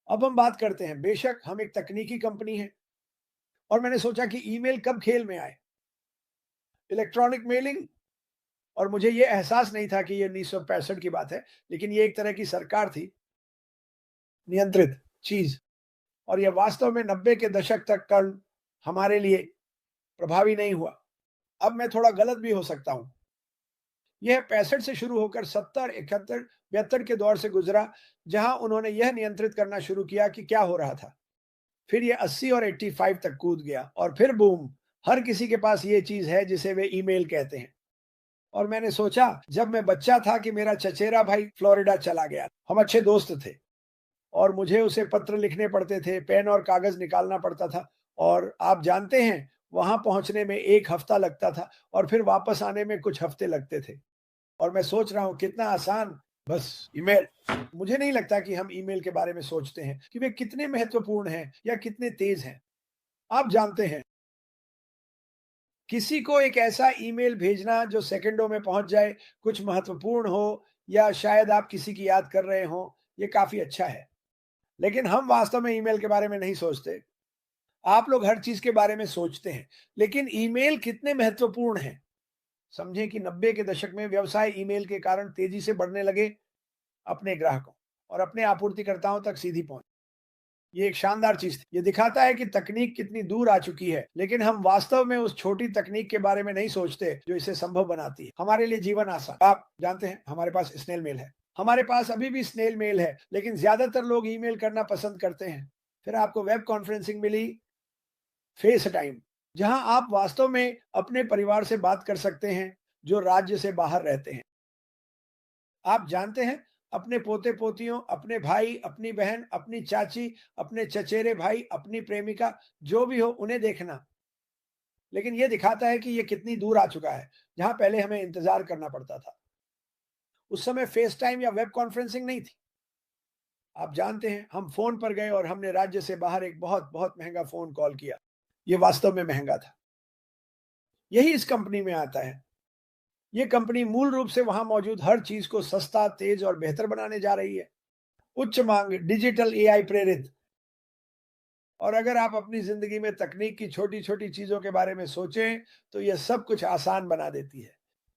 अब हम बात करते हैं, बेशक हम एक तकनीकी कंपनी है और मैंने सोचा कि ईमेल कब खेल में आए, इलेक्ट्रॉनिक मेलिंग। और मुझे ये एहसास नहीं था कि ये 1965 की बात है, लेकिन ये एक तरह की सरकार थी, नियंत्रित चीज़। और ये वास्तव में 90 के दशक तक कल हमारे लिए प्रभावी नहीं हुआ। अब मैं थोड़ा गलत भी हो सकता हूँ। यह 65 से शुरू होकर 70, 71, 72 के दौर से गुजरा, जहां उन्होंने यह नियंत्रित करना शुरू किया कि क्या हो रहा था। फिर ये 80 और 85 तक कूद गया और फिर बूम, हर किसी के पास ये चीज़ है जिसे वे ईमेल कहते हैं। और मैंने सोचा जब मैं बच्चा था कि मेरा चचेरा भाई फ्लोरिडा चला गया। हम अच्छे दोस्त थे और मुझे उसे पत्र लिखने पड़ते थे, पेन और कागज़ निकालना पड़ता था और आप जानते हैं, वहाँ पहुँचने में 1 हफ्ता लगता था और फिर वापस आने में कुछ हफ्ते लगते थे। और मैं सोच रहा हूँ कितना आसान, बस ईमेल। मुझे नहीं लगता कि हम ईमेल के बारे में सोचते हैं कि वे कितने महत्वपूर्ण हैं या कितने तेज़ हैं। आप जानते हैं, किसी को एक ऐसा ईमेल भेजना जो सेकंडों में पहुँच जाए, कुछ महत्वपूर्ण हो या शायद आप किसी की याद कर रहे हों, ये काफ़ी अच्छा है। लेकिन हम वास्तव में ईमेल के बारे में नहीं सोचते। आप लोग हर चीज़ के बारे में सोचते हैं, लेकिन ईमेल कितने महत्वपूर्ण हैं। समझें कि 90 के दशक में व्यवसाय ईमेल के कारण तेज़ी से बढ़ने लगे, अपने ग्राहकों और अपने आपूर्तिकर्ताओं तक सीधी पहुँच। ये एक शानदार चीज़ थी। ये दिखाता है कि तकनीक कितनी दूर आ चुकी है, लेकिन हम वास्तव में उस छोटी तकनीक के बारे में नहीं सोचते जो इसे संभव बनाती है। हमारे लिए जीवन आसान। आप जानते हैं, हमारे पास स्नेल मेल है। हमारे पास अभी भी स्नेल मेल है, लेकिन ज़्यादातर लोग ईमेल करना पसंद करते हैं। फिर आपको वेब कॉन्फ्रेंसिंग मिली, फेस टाइम, जहां आप वास्तव में अपने परिवार से बात कर सकते हैं जो राज्य से बाहर रहते हैं। आप जानते हैं, अपने पोते-पोतियों, अपने भाई, अपनी बहन, अपनी चाची, अपने चचेरे भाई, अपनी प्रेमिका, जो भी हो उन्हें देखना। लेकिन ये दिखाता है कि ये कितनी दूर आ चुका है, जहाँ पहले हमें इंतज़ार करना पड़ता था। उस समय फेस टाइम या वेब कॉन्फ्रेंसिंग नहीं थी। आप जानते हैं, हम फ़ोन पर गए और हमने राज्य से बाहर एक बहुत-बहुत महँगा फ़ोन कॉल किया। ये वास्तव में महँगा था। यही इस कंपनी में आता है। ये कंपनी मूल रूप से वहाँ मौजूद हर चीज़ को सस्ता, तेज़ और बेहतर बनाने जा रही है। उच्च माँग, डिजिटल एआई प्रेरित। और अगर आप अपनी ज़िंदगी में तकनीक की छोटी-छोटी चीज़ों के बारे में सोचें, तो ये सब कुछ आसान बना देती है।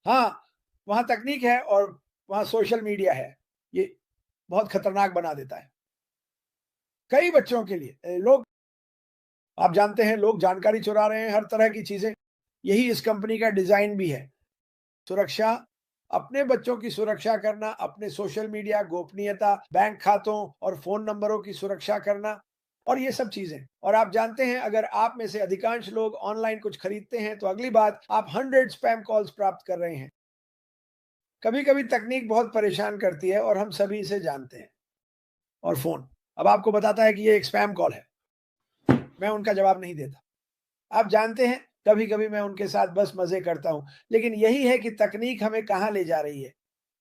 हाँ, वहाँ तकनीक है और वहाँ सोशल मीडिया है। ये बहुत खतरनाक बना देता है। कई बच्चों के लिए लोग, आप जानते हैं, लोग जानकारी चुरा रहे हैं, हर तरह की चीज़ें। यही इस कंपनी का डिज़ाइन भी है। सुरक्षा, अपने बच्चों की सुरक्षा करना, अपने सोशल मीडिया गोपनीयता, बैंक खातों और फ़ोन नंबरों की सुरक्षा करना और ये सब चीज़ें। और आप जानते हैं, अगर आप में से अधिकांश लोग ऑनलाइन कुछ खरीदते हैं, तो अगली बात आप 100 स्पैम कॉल्स प्राप्त कर रहे हैं। कभी-कभी तकनीक बहुत परेशान करती है और हम सभी इसे जानते हैं। और फ़ोन अब आपको बताता है कि ये एक स्पैम कॉल है। मैं उनका जवाब नहीं देता। आप जानते हैं, कभी-कभी मैं उनके साथ बस मज़े करता हूँ, लेकिन यही है कि तकनीक हमें कहाँ ले जा रही है।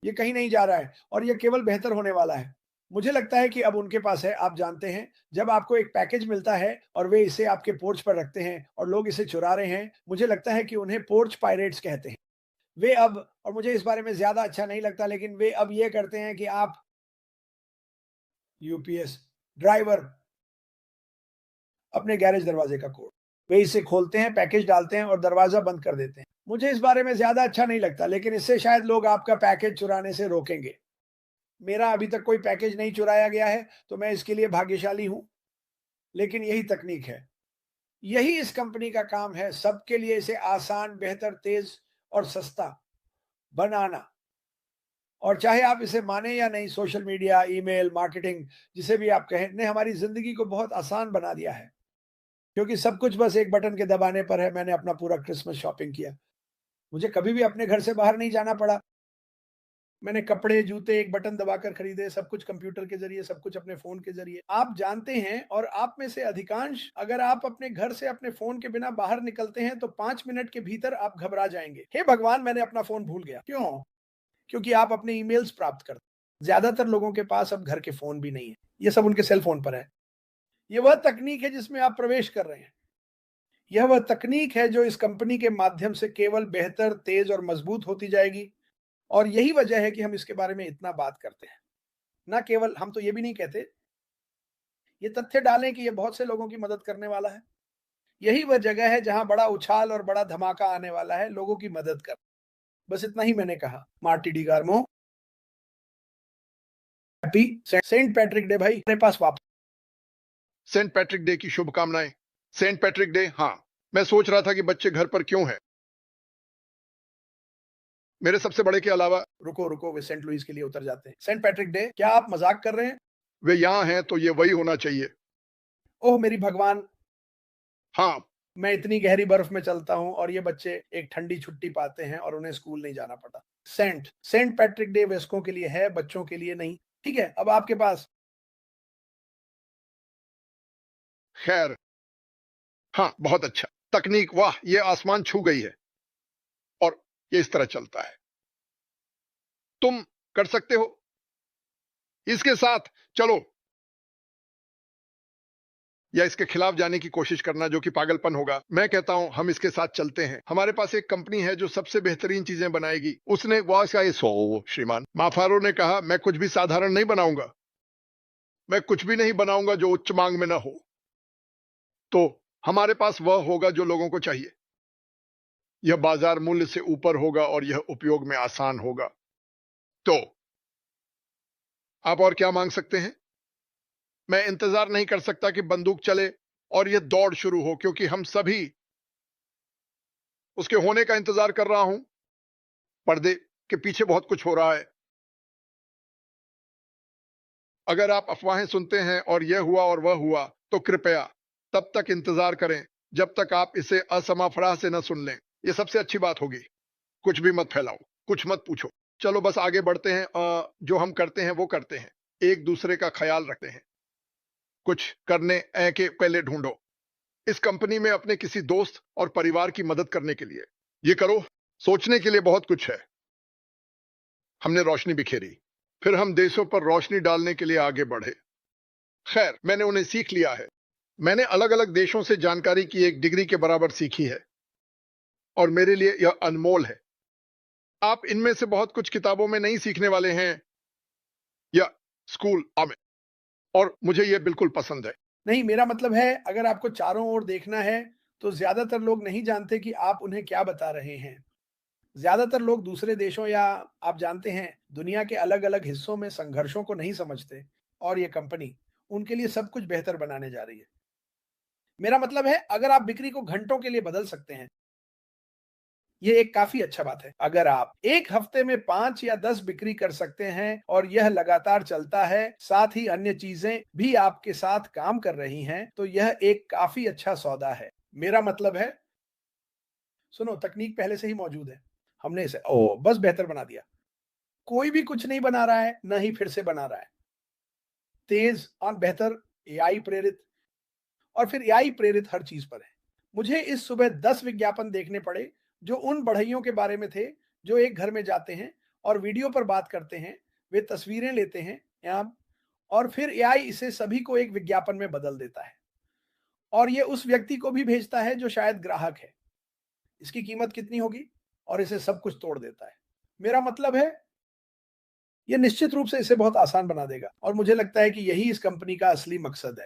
ये कहीं नहीं जा रहा है और ये केवल बेहतर होने वाला है। मुझे लगता है कि अब उनके पास है, आप जानते हैं, जब आपको एक पैकेज मिलता है और वे इसे आपके पोर्च पर रखते हैं और लोग इसे चुरा रहे हैं, मुझे लगता है कि उन्हें पोर्च पायरेट्स कहते हैं। वे अब, और मुझे इस बारे में ज़्यादा अच्छा नहीं लगता, लेकिन वे अब ये करते हैं कि आप यूपीएस ड्राइवर, अपने गैरेज दरवाजे का कोड, वे इसे खोलते हैं, पैकेज डालते हैं और दरवाज़ा बंद कर देते हैं। मुझे इस बारे में ज़्यादा अच्छा नहीं लगता, लेकिन इससे शायद लोग आपका पैकेज चुराने से रोकेंगे। मेरा अभी तक कोई पैकेज नहीं चुराया गया है, तो मैं इसके लिए भाग्यशाली हूँ, लेकिन यही तकनीक है। यही इस कंपनी का काम है, सबके लिए इसे आसान, बेहतर, तेज़ और सस्ता बनाना। और चाहे आप इसे माने या नहीं, सोशल मीडिया, ईमेल, मार्केटिंग, जिसे भी आप कहें, ने हमारी ज़िंदगी को बहुत आसान बना दिया है, क्योंकि सब कुछ बस एक बटन के दबाने पर है। मैंने अपना पूरा क्रिसमस शॉपिंग किया। मुझे कभी भी अपने घर से बाहर नहीं जाना पड़ा। मैंने कपड़े, जूते एक बटन दबाकर खरीदे, सब कुछ कंप्यूटर के ज़रिए, सब कुछ अपने फ़ोन के ज़रिए। आप जानते हैं, और आप में से अधिकांश, अगर आप अपने घर से अपने फ़ोन के बिना बाहर निकलते हैं, तो 5 मिनट के भीतर आप घबरा जाएँगे। हे भगवान! मैंने अपना फ़ोन भूल गया। क्यों? क्योंकि आप अपने ईमेल्स प्राप्त करते हैं। ज़्यादातर लोगों के पास अब घर के फ़ोन भी नहीं है। ये सब उनके सेल फ़ोन पर है। ये वह तकनीक है जिसमें आप प्रवेश कर रहे हैं। यह वह तकनीक है जो इस कंपनी के माध्यम से केवल बेहतर, तेज़ और मज़बूत होती जाएगी। और यही वजह है कि हम इसके बारे में इतना बात करते हैं। ना केवल हम तो ये भी नहीं कहते ये तथ्य डालें कि ये बहुत से लोगों की मदद करने वाला है। यही वह जगह है जहां बड़ा उछाल और बड़ा धमाका आने वाला है, लोगों की मदद कर। बस इतना ही मैंने कहा। Marty DeGarmo, happy Saint Patrick day भाई, मेरे पास वापस। सेंट पैट्रिक डे की शुभकामनाएं। सेंट पैट्रिक डे, हाँ। मैं सोच रहा था कि बच्चे घर पर क्यों हैं। मेरे सबसे बड़े के अलावा रुको रुको, वे सेंट लुइस के लिए उतर जाते हैं। सेंट पैट्रिक डे, क्या आप मजाक कर रहे हैं? वे यहाँ हैं तो ये वही होना चाहिए। ओह मेरी भगवान, हाँ, मैं इतनी गहरी बर्फ में चलता हूँ और ये बच्चे एक ठंडी छुट्टी पाते हैं और उन्हें स्कूल नहीं जाना पड़ता। सेंट पैट्रिक डे वयस्कों के लिए है, बच्चों के लिए नहीं। ठीक है, अब आपके पास। खैर, हाँ, बहुत अच्छा। तकनीक, वाह, ये आसमान छू गई है। और ये इस तरह चलता है। तुम कर सकते हो इसके साथ। चलो, या इसके खिलाफ जाने की कोशिश करना, जो कि पागलपन होगा। मैं कहता हूं हम इसके साथ चलते हैं। हमारे पास एक कंपनी है जो सबसे बेहतरीन चीजें बनाएगी। उसने श्रीमान माफारो ने कहा, मैं कुछ भी साधारण नहीं बनाऊंगा। मैं कुछ भी नहीं बनाऊंगा जो उच्च मांग में ना हो। तो हमारे पास वह होगा जो लोगों को चाहिए। यह बाजार मूल्य से ऊपर होगा और यह उपयोग में आसान होगा। तो आप और क्या मांग सकते हैं? मैं इंतजार नहीं कर सकता कि बंदूक चले और यह दौड़ शुरू हो, क्योंकि हम सभी उसके होने का इंतजार कर रहा हूं। पर्दे के पीछे बहुत कुछ हो रहा है। अगर आप अफवाहें सुनते हैं और यह हुआ और वह हुआ, तो कृपया तब तक इंतजार करें जब तक आप इसे असमाफराह से न सुन लें। यह सबसे अच्छी बात होगी। कुछ भी मत फैलाओ, कुछ मत पूछो। चलो बस आगे बढ़ते हैं। जो हम करते हैं वो करते हैं। एक दूसरे का ख्याल रखते हैं। कुछ करने के पहले ढूंढो। इस कंपनी में अपने किसी दोस्त और परिवार की मदद करने के लिए ये करो। सोचने के लिए बहुत कुछ है। हमने रोशनी बिखेरी, फिर हम देशों पर रोशनी डालने के लिए आगे बढ़े। खैर, मैंने उन्हें सीख लिया है। मैंने अलग अलग देशों से जानकारी की एक डिग्री के बराबर सीखी है और मेरे लिए यह अनमोल है। आप इनमें से बहुत कुछ किताबों में नहीं सीखने वाले हैं या स्कूल में, और मुझे यह बिल्कुल पसंद है। नहीं, मेरा मतलब है, अगर आपको चारों ओर देखना है तो ज्यादातर लोग नहीं जानते कि आप उन्हें क्या बता रहे हैं। ज्यादातर लोग दूसरे देशों या, आप जानते हैं, दुनिया के अलग अलग हिस्सों में संघर्षों को नहीं समझते। और ये कंपनी उनके लिए सब कुछ बेहतर बनाने जा रही है। मेरा मतलब है, अगर आप बिक्री को घंटों के लिए बदल सकते हैं, ये एक काफी अच्छा बात है। अगर आप एक हफ्ते में 5 या 10 बिक्री कर सकते हैं और यह लगातार चलता है, साथ ही अन्य चीजें भी आपके साथ काम कर रही हैं, तो यह एक काफी अच्छा सौदा है। मेरा मतलब है, सुनो, तकनीक पहले से ही मौजूद है। हमने इसे बस बेहतर बना दिया। कोई भी कुछ नहीं बना रहा है, न ही फिर से बना रहा है। तेज और बेहतर, एआई प्रेरित, और फिर एआई प्रेरित हर चीज पर है। मुझे इस सुबह 10 विज्ञापन देखने पड़े जो उन बढ़इयों के बारे में थे जो एक घर में जाते हैं और वीडियो पर बात करते हैं। वे तस्वीरें लेते हैं यहाँ, और फिर एआई इसे सभी को एक विज्ञापन में बदल देता है और ये उस व्यक्ति को भी भेजता है जो शायद ग्राहक है। इसकी कीमत कितनी होगी? और इसे सब कुछ तोड़ देता है। मेरा मतलब है, ये निश्चित रूप से इसे बहुत आसान बना देगा और मुझे लगता है कि यही इस कंपनी का असली मकसद है।